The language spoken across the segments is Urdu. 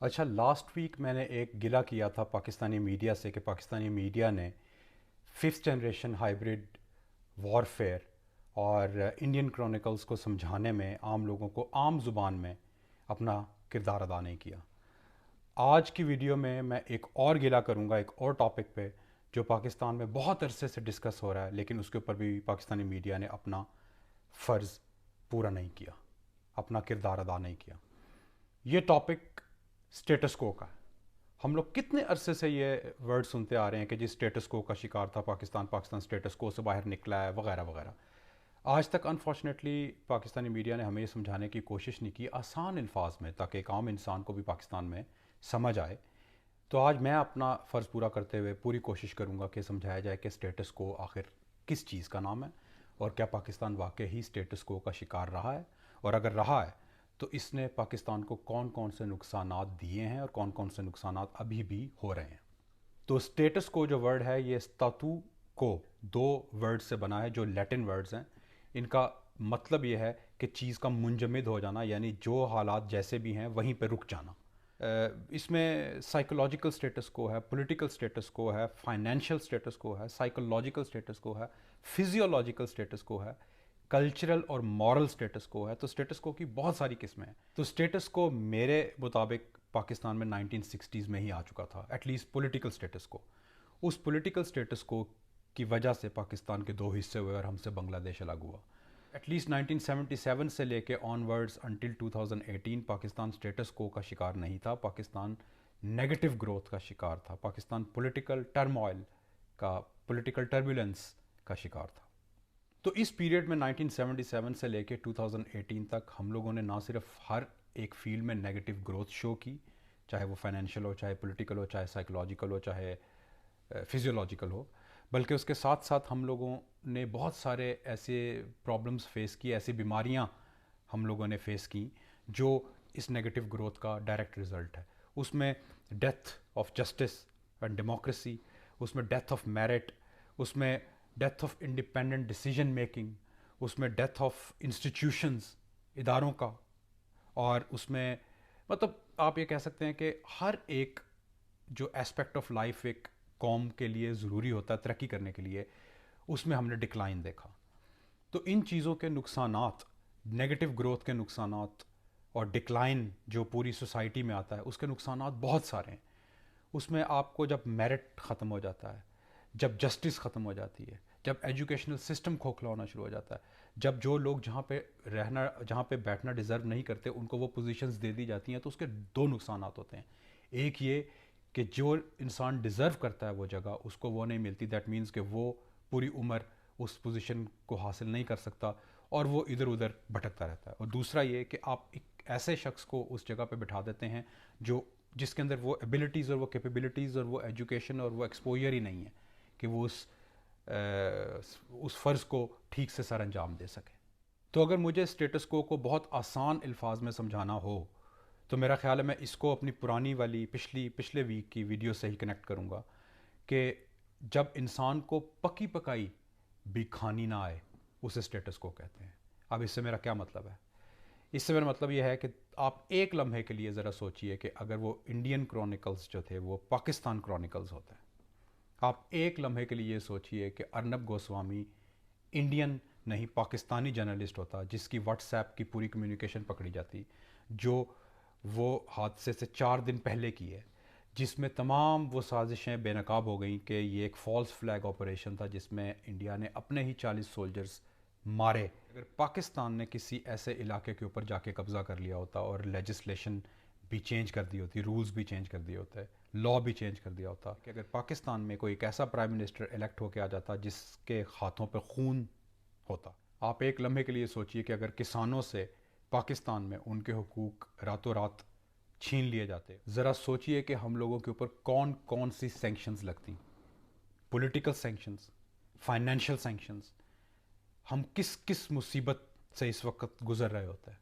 اچھا، لاسٹ ویک میں نے ایک گلہ کیا تھا پاکستانی میڈیا سے کہ پاکستانی میڈیا نے ففتھ جنریشن ہائیبرڈ وارفیئر اور انڈین کرونیکلز کو سمجھانے میں عام لوگوں کو عام زبان میں اپنا کردار ادا نہیں کیا۔ آج کی ویڈیو میں ایک اور گلہ کروں گا ایک اور ٹاپک پہ جو پاکستان میں بہت عرصے سے ڈسکس ہو رہا ہے، لیکن اس کے اوپر بھی پاکستانی میڈیا نے اپنا فرض پورا نہیں کیا، اپنا کردار ادا نہیں کیا۔ یہ ٹاپک سٹیٹس کو کا ہے۔ ہم لوگ کتنے عرصے سے یہ ورڈ سنتے آ رہے ہیں کہ جی سٹیٹس کو کا شکار تھا پاکستان، پاکستان سٹیٹس کو سے باہر نکلا ہے وغیرہ وغیرہ۔ آج تک انفارچونیٹلی پاکستانی میڈیا نے ہمیں یہ سمجھانے کی کوشش نہیں کی آسان الفاظ میں، تاکہ ایک عام انسان کو بھی پاکستان میں سمجھ آئے۔ تو آج میں اپنا فرض پورا کرتے ہوئے پوری کوشش کروں گا کہ سمجھایا جائے کہ سٹیٹس کو آخر کس چیز کا نام ہے، اور کیا پاکستان واقعی ہی سٹیٹس کو کا شکار رہا ہے، اور اگر رہا ہے تو اس نے پاکستان کو کون کون سے نقصانات دیے ہیں اور کون کون سے نقصانات ابھی بھی ہو رہے ہیں۔ تو سٹیٹس کو جو ورڈ ہے یہ ستاتو کو دو ورڈ سے بنا ہے جو لیٹن ورڈز ہیں۔ ان کا مطلب یہ ہے کہ چیز کا منجمد ہو جانا، یعنی جو حالات جیسے بھی ہیں وہیں پہ رک جانا۔ اس میں سائیکولوجیکل سٹیٹس کو ہے، پولیٹیکل سٹیٹس کو ہے، فائنینشیل سٹیٹس کو ہے، سائیکولوجیکل سٹیٹس کو ہے، فزیولوجیکل سٹیٹس کو ہے، کلچرل اور مورل سٹیٹس کو ہے۔ تو سٹیٹس کو کی بہت ساری قسمیں ہیں۔ تو سٹیٹس کو میرے مطابق پاکستان میں 1960s میں ہی آ چکا تھا، ایٹ لیسٹ پولیٹیکل سٹیٹس کو۔ اس پولیٹیکل سٹیٹس کو کی وجہ سے پاکستان کے دو حصے ہوئے اور ہم سے بنگلہ دیش الگ ہوا۔ ایٹ لیسٹ 1977 سے لے کے آن ورڈز انٹل 2018 پاکستان سٹیٹس کو کا شکار نہیں تھا، پاکستان نیگیٹو گروتھ کا شکار تھا، پاکستان پولیٹیکل ٹرموائل کا، پولیٹیکل ٹربولنس کا شکار تھا۔ تو اس پیریڈ میں 1977 سے لے کے 2018 تک ہم لوگوں نے نہ صرف ہر ایک فیلڈ میں نیگیٹو گروتھ شو کی، چاہے وہ فائنینشیل ہو، چاہے پولیٹیکل ہو، چاہے سائیکولوجیکل ہو، چاہے فزیولوجیکل ہو، بلکہ اس کے ساتھ ساتھ ہم لوگوں نے بہت سارے ایسے پرابلمز فیس کی، ایسی بیماریاں ہم لوگوں نے فیس کی جو اس نیگیٹو گروتھ کا ڈائریکٹ رزلٹ ہے۔ اس میں death of justice and democracy, اس میں ڈیتھ آف میرٹ، اس میں death of independent decision making, اس میں ڈیتھ آف انسٹیٹیوشنز، اداروں کا، اور اس میں مطلب آپ یہ کہہ سکتے ہیں کہ ہر ایک جو اسپیکٹ آف لائف ایک قوم کے لیے ضروری ہوتا ہے ترقی کرنے کے لیے، اس میں ہم نے ڈکلائن دیکھا۔ تو ان چیزوں کے نقصانات، نیگیٹو گروتھ کے نقصانات اور ڈکلائن جو پوری سوسائٹی میں آتا ہے، اس کے نقصانات بہت سارے ہیں۔ اس میں آپ کو جب میرٹ ختم ہو جاتا ہے، جب جسٹس ختم ہو جاتی ہے، جب ایجوکیشنل سسٹم کھوکھلا ہونا شروع ہو جاتا ہے، جب جو لوگ جہاں پہ بیٹھنا ڈیزرو نہیں کرتے ان کو وہ پوزیشنز دے دی جاتی ہیں، تو اس کے دو نقصانات ہوتے ہیں۔ ایک یہ کہ جو انسان ڈیزرو کرتا ہے وہ جگہ اس کو وہ نہیں ملتی، دیٹ مینز کہ وہ پوری عمر اس پوزیشن کو حاصل نہیں کر سکتا اور وہ ادھر ادھر بھٹکتا رہتا ہے۔ اور دوسرا یہ کہ آپ ایک ایسے شخص کو اس جگہ پہ بٹھا دیتے ہیں جس کے اندر وہ ایبلٹیز اور وہ کیپیبلٹیز اور وہ ایجوکیشن اور وہ ایکسپوجر ہی نہیں ہے کہ وہ اس فرض کو ٹھیک سے سر انجام دے سکے۔ تو اگر مجھے سٹیٹس کو بہت آسان الفاظ میں سمجھانا ہو تو میرا خیال ہے میں اس کو اپنی پرانی والی پچھلے ویک کی ویڈیو سے ہی کنیکٹ کروں گا کہ جب انسان کو پکی پکائی بھی کھانی نہ آئے اسے سٹیٹس کو کہتے ہیں۔ اب اس سے میرا کیا مطلب ہے؟ اس سے میرا مطلب یہ ہے کہ آپ ایک لمحے کے لیے ذرا سوچئے کہ اگر وہ انڈین کرونیکلز جو تھے وہ پاکستان کرونیکلز ہوتے ہیں۔ آپ ایک لمحے کے لیے یہ سوچئے کہ ارنب گوسوامی انڈین نہیں پاکستانی جرنلسٹ ہوتا جس کی واٹس ایپ کی پوری کمیونیکیشن پکڑی جاتی، جو وہ حادثے سے 4 دن پہلے کی ہے، جس میں تمام وہ سازشیں بے نقاب ہو گئیں کہ یہ ایک فالس فلیگ آپریشن تھا جس میں انڈیا نے اپنے ہی 40 سولجرز مارے۔ اگر پاکستان نے کسی ایسے علاقے کے اوپر جا کے قبضہ کر لیا ہوتا اور لیجسلیشن بھی چینج کر دی ہوتی، رولز بھی چینج کر دیے ہوتے، لا بھی چینج کر دیا ہوتا، کہ اگر پاکستان میں کوئی ایک ایسا پرائم منسٹر الیکٹ ہو کے آ جاتا جس کے ہاتھوں پہ خون ہوتا۔ آپ ایک لمحے کے لیے سوچئے کہ اگر کسانوں سے پاکستان میں ان کے حقوق راتوں رات چھین لیے جاتے، ذرا سوچئے کہ ہم لوگوں کے اوپر کون کون سی سینکشنز لگتی، پولیٹیکل سینکشنز، فائنینشیل سینکشنز، ہم کس کس مصیبت سے اس وقت گزر رہے ہوتے ہیں۔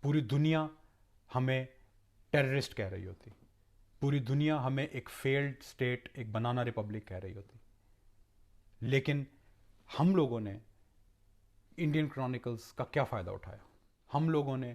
پوری دنیا ہمیں ٹیررسٹ کہہ رہی ہوتی، پوری دنیا ہمیں ایک فیلڈ سٹیٹ، ایک بنانا ریپبلک کہہ رہی ہوتی، لیکن ہم لوگوں نے انڈین کرونیکلز کا کیا فائدہ اٹھایا؟ ہم لوگوں نے